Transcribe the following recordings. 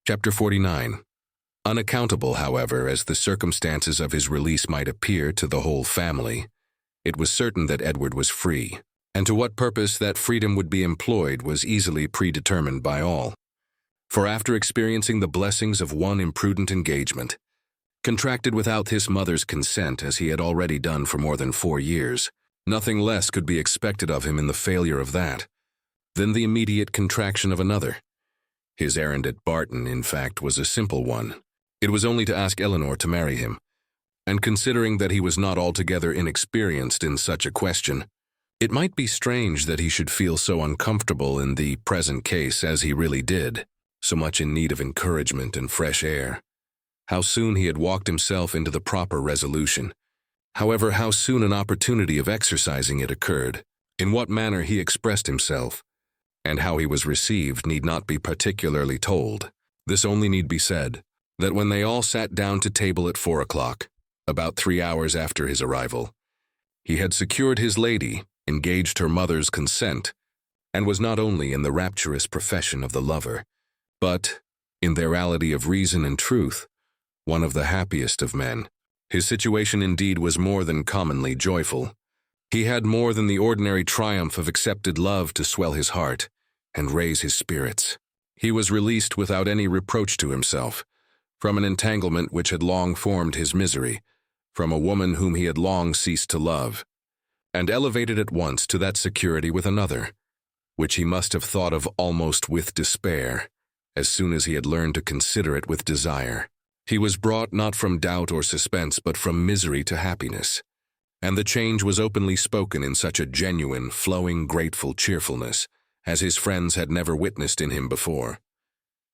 Chapter 49. Unaccountable, however, as the circumstances of his release might appear to the whole family, it was certain that Edward was free, and to what purpose that freedom would be employed was easily predetermined by all. For after experiencing the blessings of one imprudent engagement, contracted without his mother's consent as he had already done for more than 4 years, nothing less could be expected of him in the failure of that than the immediate contraction of another. His errand at Barton, in fact, was a simple one. It was only to ask Eleanor to marry him, and considering that he was not altogether inexperienced in such a question, it might be strange that he should feel so uncomfortable in the present case as he really did, so much in need of encouragement and fresh air. How soon he had walked himself into the proper resolution. However, how soon an opportunity of exercising it occurred, in what manner he expressed himself, and how he was received need not be particularly told. This only need be said, that when they all sat down to table at 4 o'clock, about 3 hours after his arrival, he had secured his lady, engaged her mother's consent, and was not only in the rapturous profession of the lover, but, in the reality of reason and truth, one of the happiest of men. His situation indeed was more than commonly joyful. He had more than the ordinary triumph of accepted love to swell his heart and raise his spirits. He was released without any reproach to himself, from an entanglement which had long formed his misery, from a woman whom he had long ceased to love, and elevated at once to that security with another, which he must have thought of almost with despair, as soon as he had learned to consider it with desire. He was brought not from doubt or suspense, but from misery to happiness, and the change was openly spoken in such a genuine, flowing, grateful cheerfulness as his friends had never witnessed in him before.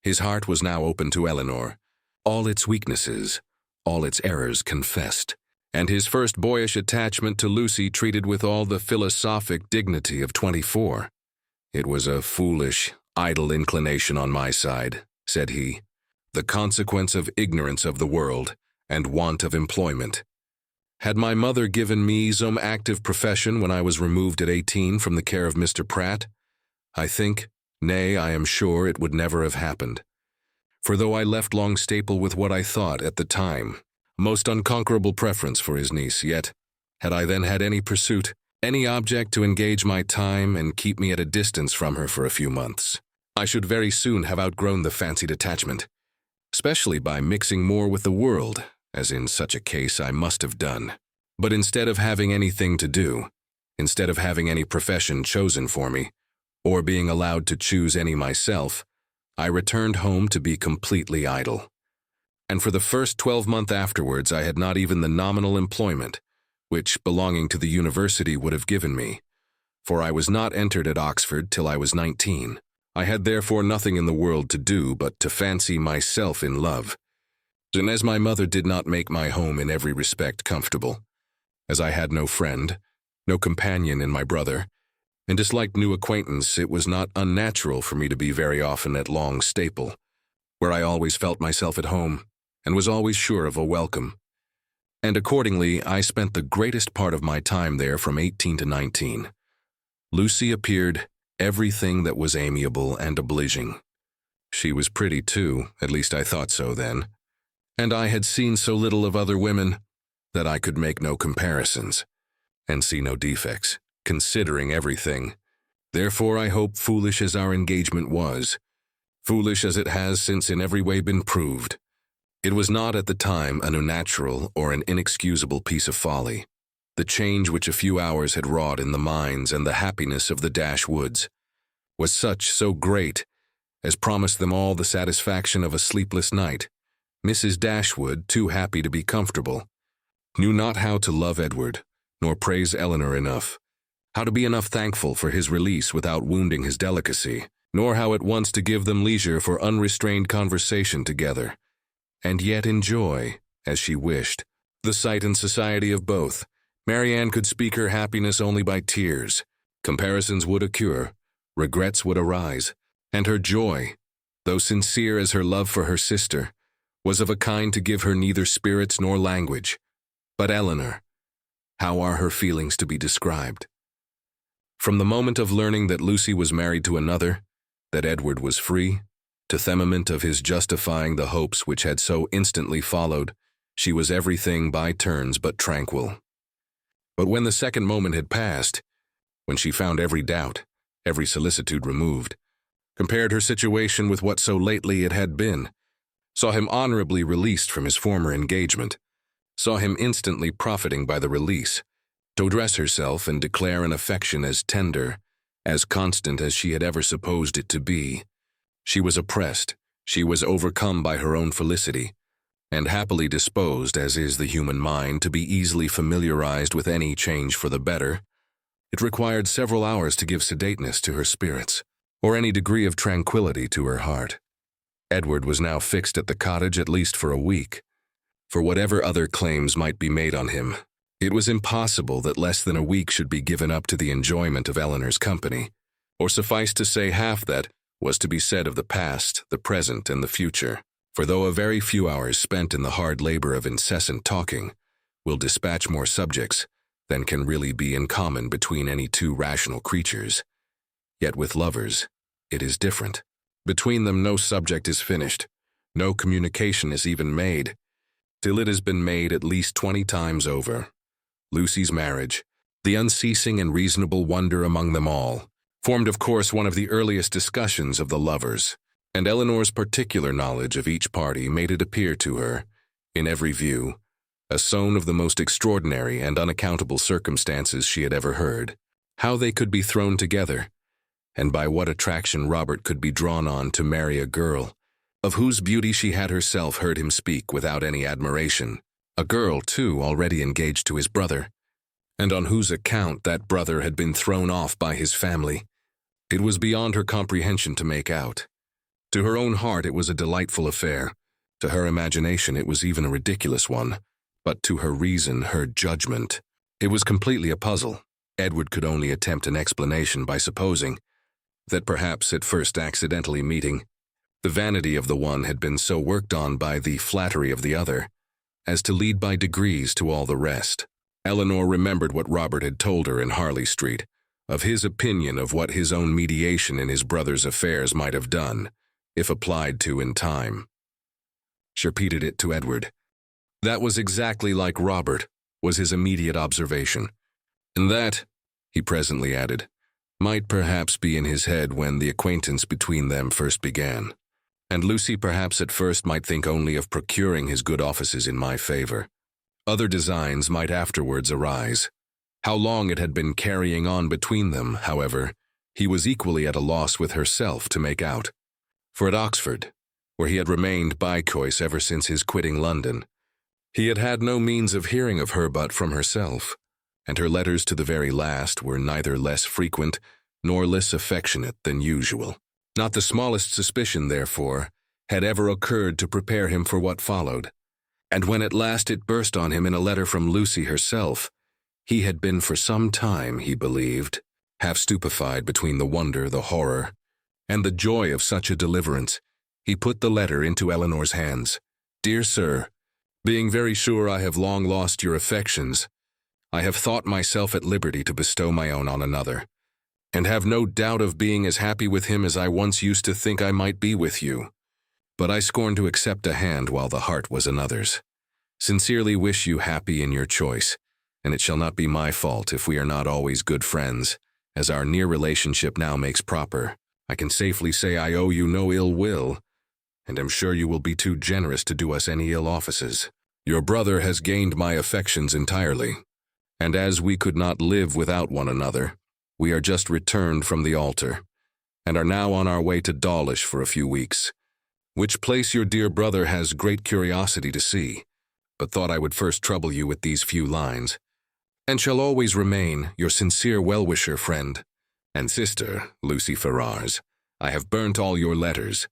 His heart was now open to Eleanor, all its weaknesses, all its errors confessed, and his first boyish attachment to Lucy treated with all the philosophic dignity of 24. "It was a foolish, idle inclination on my side," said he, "the consequence of ignorance of the world and want of employment. Had my mother given me some active profession when I was removed at 18 from the care of Mr. Pratt, I think, nay, I am sure, it would never have happened. For though I left Longstaple with what I thought, at the time, a most unconquerable preference for his niece, yet, had I then had any pursuit, any object to engage my time and keep me at a distance from her for a few months, I should very soon have outgrown the fancied attachment, especially by mixing more with the world, as in such a case I must have done. But instead of having anything to do, instead of having any profession chosen for me, or being allowed to choose any myself, I returned home to be completely idle. And for the first 12 months afterwards I had not even the nominal employment, which, belonging to the university, would have given me, for I was not entered at Oxford till I was 19. I had therefore nothing in the world to do but to fancy myself in love. And as my mother did not make my home in every respect comfortable, as I had no friend, no companion in my brother, and disliked new acquaintance, it was not unnatural for me to be very often at Longstaple, where I always felt myself at home, and was always sure of a welcome. And accordingly, I spent the greatest part of my time there from 18 to 19. Lucy appeared everything that was amiable and obliging. She was pretty too, at least I thought so then, and I had seen so little of other women that I could make no comparisons, and see no defects, considering everything. Therefore I hope, foolish as our engagement was, foolish as it has since in every way been proved, it was not at the time an unnatural or an inexcusable piece of folly. The change which a few hours had wrought in the minds and the happiness of the Dashwoods was such, so great, as promised them all the satisfaction of a sleepless night. Mrs. Dashwood, too happy to be comfortable, knew not how to love Edward, nor praise Eleanor enough, how to be enough thankful for his release without wounding his delicacy, nor how at once to give them leisure for unrestrained conversation together, and yet enjoy, as she wished, the sight and society of both. Marianne could speak her happiness only by tears. Comparisons would occur, regrets would arise, and her joy, though sincere as her love for her sister, was of a kind to give her neither spirits nor language. But Eleanor, how are her feelings to be described? From the moment of learning that Lucy was married to another, that Edward was free, To Themament of his justifying the hopes which had so instantly followed, she was everything by turns but tranquil. But when the second moment had passed, when she found every doubt, every solicitude removed, compared her situation with what so lately it had been, saw him honorably released from his former engagement, saw him instantly profiting by the release, to address herself and declare an affection as tender, as constant as she had ever supposed it to be, she was oppressed, she was overcome by her own felicity, and happily disposed, as is the human mind, to be easily familiarized with any change for the better. It required several hours to give sedateness to her spirits, or any degree of tranquility to her heart. Edward was now fixed at the cottage at least for a week. For whatever other claims might be made on him, it was impossible that less than a week should be given up to the enjoyment of Eleanor's company, or suffice to say half that was to be said of the past, the present, and the future. For though a very few hours spent in the hard labor of incessant talking will dispatch more subjects than can really be in common between any two rational creatures, yet with lovers it is different. Between them no subject is finished, no communication is even made, till it has been made at least 20 times over. Lucy's marriage, the unceasing and reasonable wonder among them all, formed of course one of the earliest discussions of the lovers, and Eleanor's particular knowledge of each party made it appear to her, in every view, a sown of the most extraordinary and unaccountable circumstances she had ever heard. How they could be thrown together, and by what attraction Robert could be drawn on to marry a girl, of whose beauty she had herself heard him speak without any admiration, a girl, too, already engaged to his brother, and on whose account that brother had been thrown off by his family. It was beyond her comprehension to make out. To her own heart it was a delightful affair, to her imagination it was even a ridiculous one, but to her reason, her judgment, it was completely a puzzle. Edward could only attempt an explanation by supposing that perhaps at first accidentally meeting, the vanity of the one had been so worked on by the flattery of the other as to lead by degrees to all the rest. Eleanor remembered what Robert had told her in Harley Street, of his opinion of what his own mediation in his brother's affairs might have done, if applied to in time. She repeated it to Edward. That was exactly like Robert, was his immediate observation. And that, he presently added, might perhaps be in his head when the acquaintance between them first began. And Lucy perhaps at first might think only of procuring his good offices in my favor. Other designs might afterwards arise. How long it had been carrying on between them, however, he was equally at a loss with herself to make out. For at Oxford, where he had remained by choice ever since his quitting London, he had had no means of hearing of her but from herself, and her letters to the very last were neither less frequent nor less affectionate than usual. Not the smallest suspicion, therefore, had ever occurred to prepare him for what followed, and when at last it burst on him in a letter from Lucy herself, he had been for some time, he believed, half stupefied between the wonder, the horror, and the joy of such a deliverance. He put the letter into Eleanor's hands. Dear Sir, being very sure I have long lost your affections, I have thought myself at liberty to bestow my own on another, and have no doubt of being as happy with him as I once used to think I might be with you. But I scorn to accept a hand while the heart was another's. Sincerely wish you happy in your choice, and it shall not be my fault if we are not always good friends, as our near relationship now makes proper. I can safely say I owe you no ill will, and am sure you will be too generous to do us any ill offices. Your brother has gained my affections entirely, and as we could not live without one another, we are just returned from the altar, and are now on our way to Dawlish for a few weeks, which place your dear brother has great curiosity to see, but thought I would first trouble you with these few lines, and shall always remain your sincere well-wisher, friend, and sister, Lucy Ferrars. I have burnt all your letters,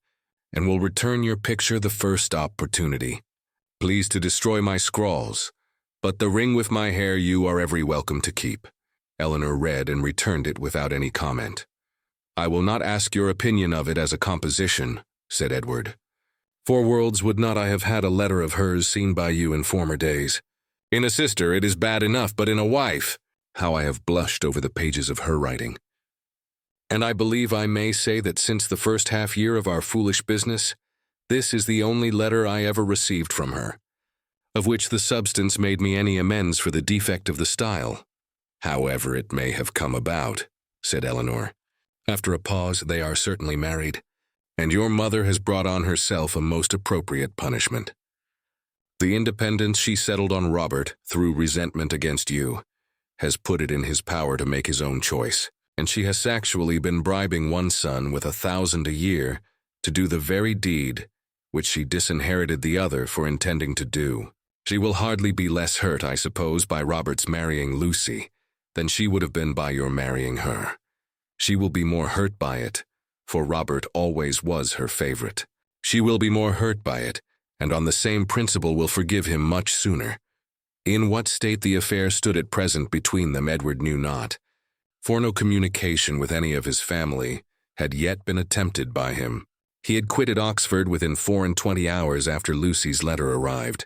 and will return your picture the first opportunity. Please to destroy my scrawls, but the ring with my hair you are every welcome to keep. Eleanor read and returned it without any comment. I will not ask your opinion of it as a composition, said Edward. For worlds would not I have had a letter of hers seen by you in former days. In a sister it is bad enough, but in a wife, how I have blushed over the pages of her writing. And I believe I may say that since the first half year of our foolish business, this is the only letter I ever received from her, of which the substance made me any amends for the defect of the style. However it may have come about, said Eleanor. After a pause, they are certainly married, and your mother has brought on herself a most appropriate punishment. The independence she settled on Robert through resentment against you has put it in his power to make his own choice, and she has actually been bribing one son with 1,000 a year to do the very deed which she disinherited the other for intending to do. She will hardly be less hurt, I suppose, by Robert's marrying Lucy than she would have been by your marrying her. She will be more hurt by it, for Robert always was her favorite. She will be more hurt by it, and on the same principle will forgive him much sooner. In what state the affair stood at present between them Edward knew not, for no communication with any of his family had yet been attempted by him. He had quitted Oxford within 24 hours after Lucy's letter arrived,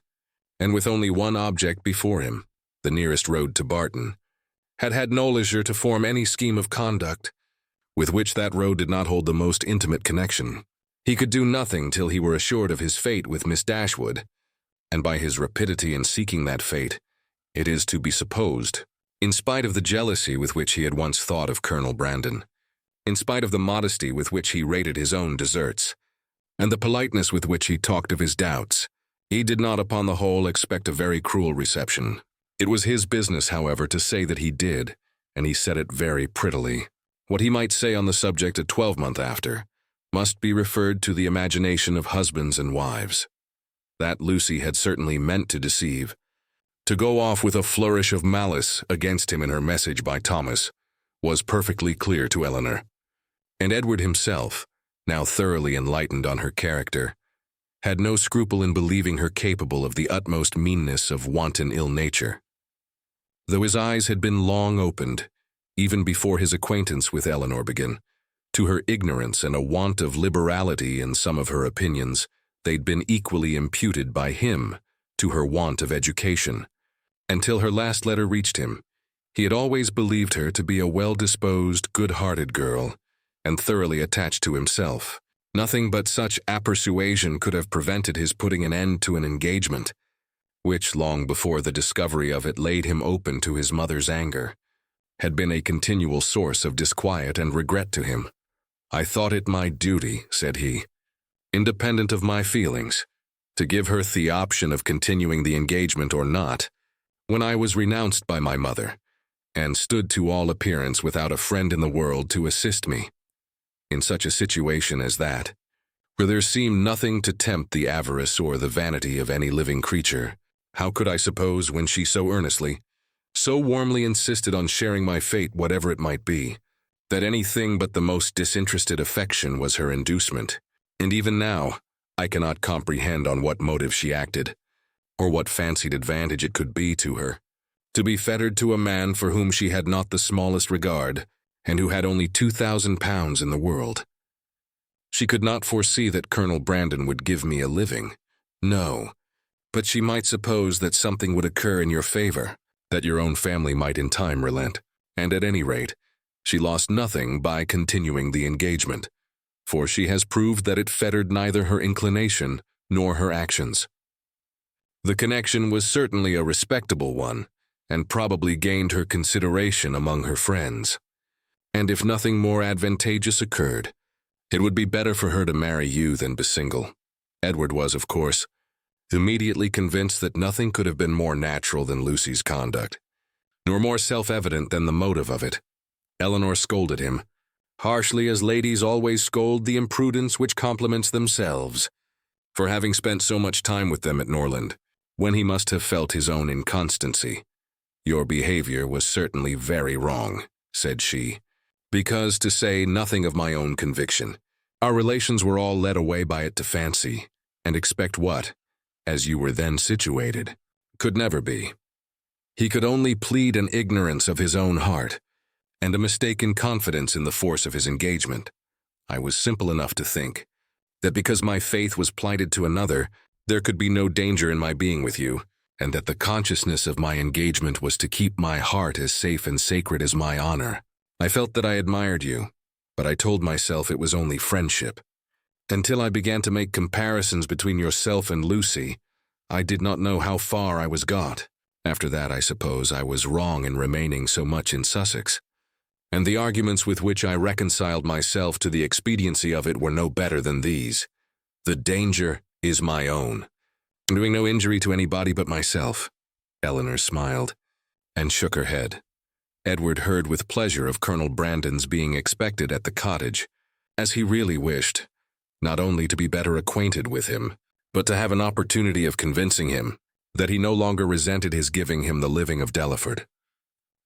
and with only one object before him, the nearest road to Barton, had had no leisure to form any scheme of conduct with which that road did not hold the most intimate connection. He could do nothing till he were assured of his fate with Miss Dashwood, and by his rapidity in seeking that fate, it is to be supposed, in spite of the jealousy with which he had once thought of Colonel Brandon, in spite of the modesty with which he rated his own deserts, and the politeness with which he talked of his doubts, he did not upon the whole expect a very cruel reception. It was his business, however, to say that he did, and he said it very prettily. What he might say on the subject a 12-month after must be referred to the imagination of husbands and wives. That Lucy had certainly meant to deceive, to go off with a flourish of malice against him in her message by Thomas, was perfectly clear to Eleanor. And Edward himself, now thoroughly enlightened on her character, had no scruple in believing her capable of the utmost meanness of wanton ill nature. Though his eyes had been long opened, even before his acquaintance with Eleanor began, to her ignorance and a want of liberality in some of her opinions, they'd been equally imputed by him to her want of education. Until her last letter reached him, he had always believed her to be a well-disposed, good-hearted girl, and thoroughly attached to himself. Nothing but such persuasion could have prevented his putting an end to an engagement, which, long before the discovery of it laid him open to his mother's anger, had been a continual source of disquiet and regret to him. I thought it my duty, said he, independent of my feelings, to give her the option of continuing the engagement or not, when I was renounced by my mother, and stood to all appearance without a friend in the world to assist me. In such a situation as that, where there seemed nothing to tempt the avarice or the vanity of any living creature, how could I suppose, when she so earnestly, so warmly insisted on sharing my fate whatever it might be, that anything but the most disinterested affection was her inducement? And even now, I cannot comprehend on what motive she acted, or what fancied advantage it could be to her, to be fettered to a man for whom she had not the smallest regard, and who had only £2,000 in the world. She could not foresee that Colonel Brandon would give me a living. No, but she might suppose that something would occur in your favor, that your own family might in time relent, and at any rate, she lost nothing by continuing the engagement, for she has proved that it fettered neither her inclination nor her actions. The connection was certainly a respectable one, and probably gained her consideration among her friends. And if nothing more advantageous occurred, it would be better for her to marry you than be single. Edward was, of course, immediately convinced that nothing could have been more natural than Lucy's conduct, nor more self-evident than the motive of it. Eleanor scolded him, harshly as ladies always scold the imprudence which compliments themselves, for having spent so much time with them at Norland, when he must have felt his own inconstancy. Your behavior was certainly very wrong, said she, because, to say nothing of my own conviction, our relations were all led away by it to fancy, and expect what, as you were then situated, could never be. He could only plead an ignorance of his own heart, and a mistaken confidence in the force of his engagement. I was simple enough to think that because my faith was plighted to another, there could be no danger in my being with you, and that the consciousness of my engagement was to keep my heart as safe and sacred as my honor. I felt that I admired you, but I told myself it was only friendship. Until I began to make comparisons between yourself and Lucy, I did not know how far I was got. After that, I suppose I was wrong in remaining so much in Sussex. And the arguments with which I reconciled myself to the expediency of it were no better than these. The danger is my own. I'm doing no injury to anybody but myself. Eleanor smiled and shook her head. Edward heard with pleasure of Colonel Brandon's being expected at the cottage, as he really wished, not only to be better acquainted with him, but to have an opportunity of convincing him that he no longer resented his giving him the living of Delaford.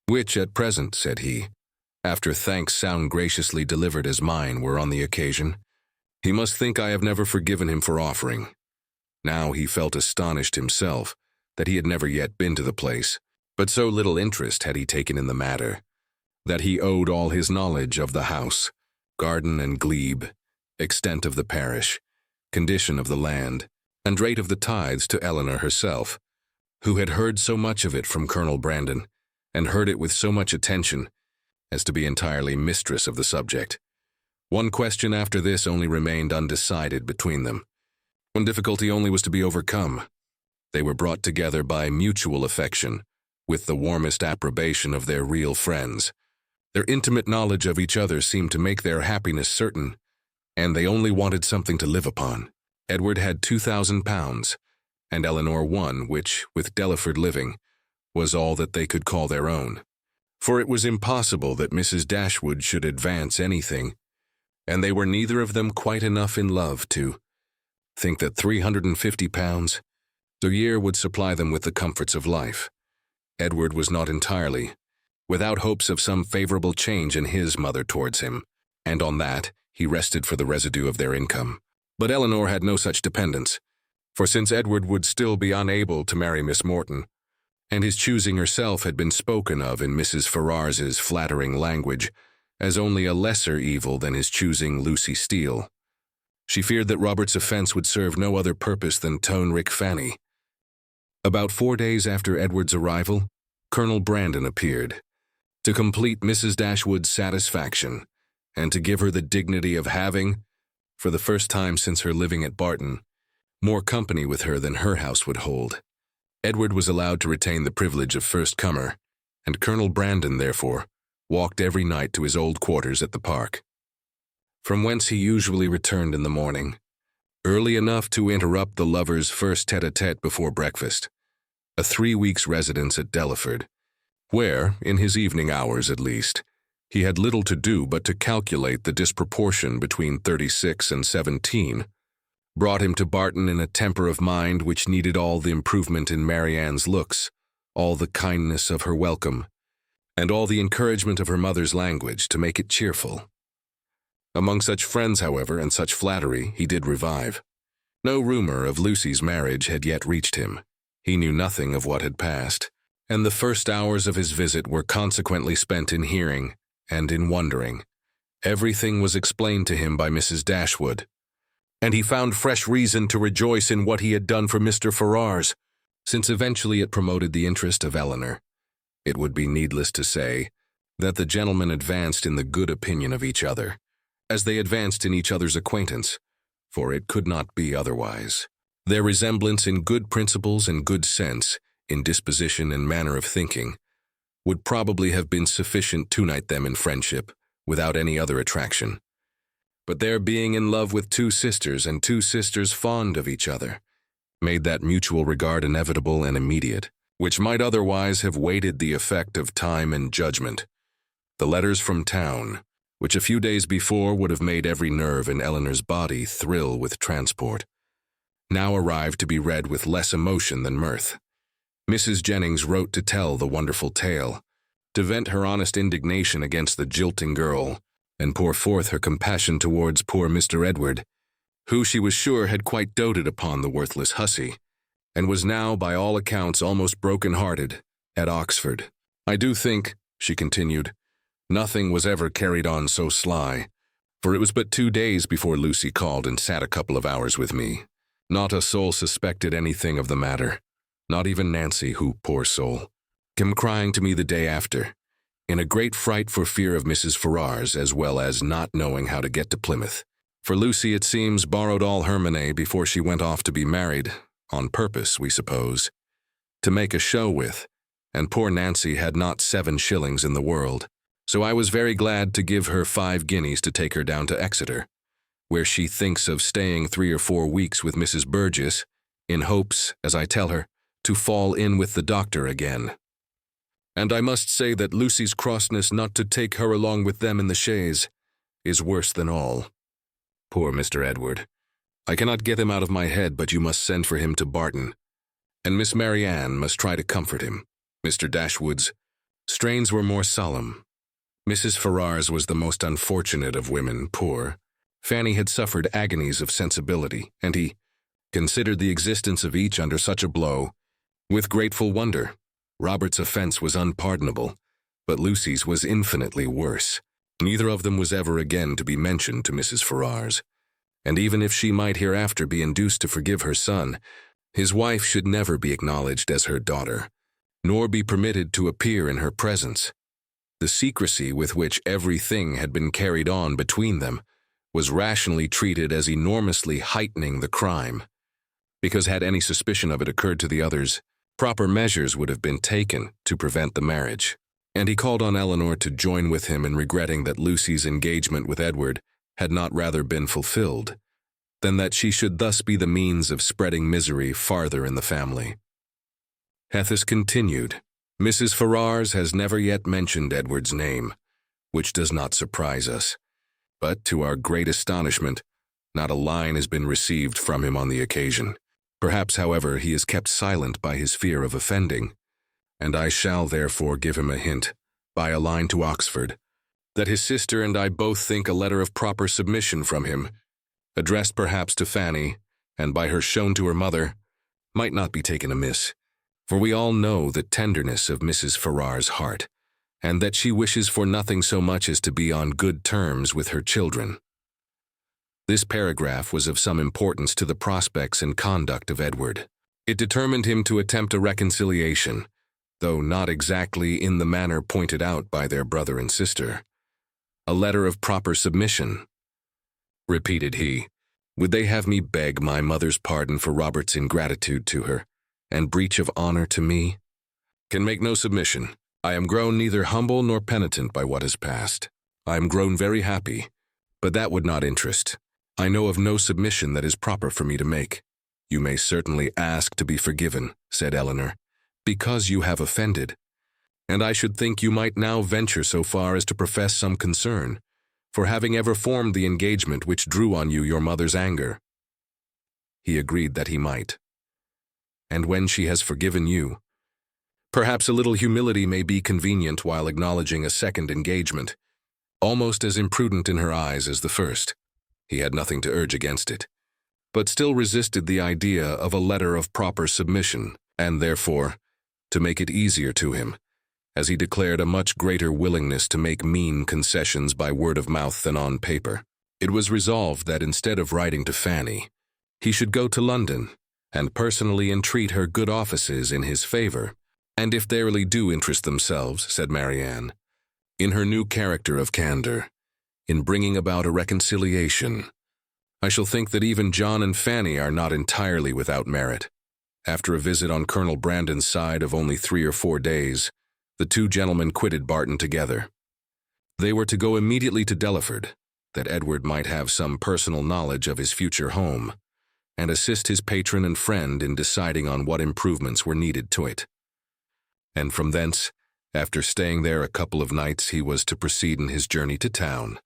Which at present, said he, after thanks sound graciously delivered as mine were on the occasion, he must think I have never forgiven him for offering. Now he felt astonished himself that he had never yet been to the place, but so little interest had he taken in the matter, that he owed all his knowledge of the house, garden and glebe, extent of the parish, condition of the land, and rate of the tithes to Eleanor herself, who had heard so much of it from Colonel Brandon, and heard it with so much attention, as to be entirely mistress of the subject. One question after this only remained undecided between them. One difficulty only was to be overcome. They were brought together by mutual affection, with the warmest approbation of their real friends. Their intimate knowledge of each other seemed to make their happiness certain, and they only wanted something to live upon. Edward had £2,000, and Eleanor one, which, with Delaford living, was all that they could call their own. For it was impossible that Mrs. Dashwood should advance anything, and they were neither of them quite enough in love to think that £350 a year would supply them with the comforts of life. Edward was not entirely without hopes of some favorable change in his mother towards him, and on that he rested for the residue of their income. But Eleanor had no such dependence, for since Edward would still be unable to marry Miss Morton, and his choosing herself had been spoken of in Mrs. Ferrars's flattering language as only a lesser evil than his choosing Lucy Steele, she feared that Robert's offense would serve no other purpose than tone Rick Fanny. About 4 days after Edward's arrival, Colonel Brandon appeared, to complete Mrs. Dashwood's satisfaction, and to give her the dignity of having, for the first time since her living at Barton, more company with her than her house would hold. Edward was allowed to retain the privilege of first comer, and Colonel Brandon, therefore, walked every night to his old quarters at the park, from whence he usually returned in the morning, early enough to interrupt the lovers' first tete-a-tete before breakfast, a 3 weeks' residence at Delaford, where, in his evening hours at least, he had little to do but to calculate the disproportion between 36 and 17, brought him to Barton in a temper of mind which needed all the improvement in Marianne's looks, all the kindness of her welcome, and all the encouragement of her mother's language to make it cheerful. Among such friends, however, and such flattery, he did revive. No rumor of Lucy's marriage had yet reached him. He knew nothing of what had passed, and the first hours of his visit were consequently spent in hearing and in wondering. Everything was explained to him by Mrs. Dashwood, and he found fresh reason to rejoice in what he had done for Mr. Ferrars, since eventually it promoted the interest of Eleanor. It would be needless to say that the gentlemen advanced in the good opinion of each other, as they advanced in each other's acquaintance, for it could not be otherwise. Their resemblance in good principles and good sense, in disposition and manner of thinking, would probably have been sufficient to unite them in friendship, without any other attraction. But their being in love with 2 sisters and 2 sisters fond of each other made that mutual regard inevitable and immediate, which might otherwise have waited the effect of time and judgment. The letters from town, which a few days before would have made every nerve in Eleanor's body thrill with transport, now arrived to be read with less emotion than mirth. Mrs. Jennings wrote to tell the wonderful tale, to vent her honest indignation against the jilting girl, and pour forth her compassion towards poor Mr. Edward, who she was sure had quite doted upon the worthless hussy, and was now, by all accounts, almost broken-hearted, at Oxford. I do think, she continued, nothing was ever carried on so sly, for it was but 2 days before Lucy called and sat a couple of hours with me. Not a soul suspected anything of the matter, not even Nancy, who, poor soul, came crying to me the day after, in a great fright for fear of Mrs. Ferrars, as well as not knowing how to get to Plymouth. For Lucy, it seems, borrowed all her money before she went off to be married, on purpose, we suppose, to make a show with, and poor Nancy had not 7 shillings in the world. So I was very glad to give her 5 guineas to take her down to Exeter, where she thinks of staying 3 or 4 weeks with Mrs. Burgess, in hopes, as I tell her, to fall in with the doctor again. And I must say that Lucy's crossness not to take her along with them in the chaise is worse than all. Poor Mr. Edward. I cannot get him out of my head, but you must send for him to Barton, and Miss Marianne must try to comfort him. Mr. Dashwood's strains were more solemn. Mrs. Ferrars was the most unfortunate of women, poor. Fanny had suffered agonies of sensibility, and he considered the existence of each under such a blow with grateful wonder. Robert's offense was unpardonable, but Lucy's was infinitely worse. Neither of them was ever again to be mentioned to Mrs. Ferrars, and even if she might hereafter be induced to forgive her son, his wife should never be acknowledged as her daughter, nor be permitted to appear in her presence. The secrecy with which everything had been carried on between them was rationally treated as enormously heightening the crime, because had any suspicion of it occurred to the others, proper measures would have been taken to prevent the marriage. And he called on Eleanor to join with him in regretting that Lucy's engagement with Edward had not rather been fulfilled, than that she should thus be the means of spreading misery farther in the family. Hethus continued, Mrs. Ferrars has never yet mentioned Edward's name, which does not surprise us. But, to our great astonishment, not a line has been received from him on the occasion. Perhaps, however, he is kept silent by his fear of offending, and I shall therefore give him a hint, by a line to Oxford, that his sister and I both think a letter of proper submission from him, addressed perhaps to Fanny, and by her shown to her mother, might not be taken amiss, for we all know the tenderness of Mrs. Ferrars' heart, and that she wishes for nothing so much as to be on good terms with her children. This paragraph was of some importance to the prospects and conduct of Edward. It determined him to attempt a reconciliation, though not exactly in the manner pointed out by their brother and sister. A letter of proper submission, repeated he. Would they have me beg my mother's pardon for Robert's ingratitude to her, and breach of honor to me? Can make no submission. I am grown neither humble nor penitent by what has passed. I am grown very happy, but that would not interest. I know of no submission that is proper for me to make. You may certainly ask to be forgiven, said Eleanor, because you have offended, and I should think you might now venture so far as to profess some concern for having ever formed the engagement which drew on you your mother's anger. He agreed that he might. And when she has forgiven you, perhaps a little humility may be convenient while acknowledging a second engagement, almost as imprudent in her eyes as the first. He had nothing to urge against it, but still resisted the idea of a letter of proper submission, and therefore, to make it easier to him, as he declared a much greater willingness to make mean concessions by word of mouth than on paper, it was resolved that instead of writing to Fanny, he should go to London and personally entreat her good offices in his favor, and if they really do interest themselves, said Marianne, in her new character of candor, in bringing about a reconciliation, I shall think that even John and Fanny are not entirely without merit. After a visit on Colonel Brandon's side of only 3 or 4 days, the 2 gentlemen quitted Barton together. They were to go immediately to Delaford, that Edward might have some personal knowledge of his future home, and assist his patron and friend in deciding on what improvements were needed to it. And from thence, after staying there a couple of nights, he was to proceed in his journey to town.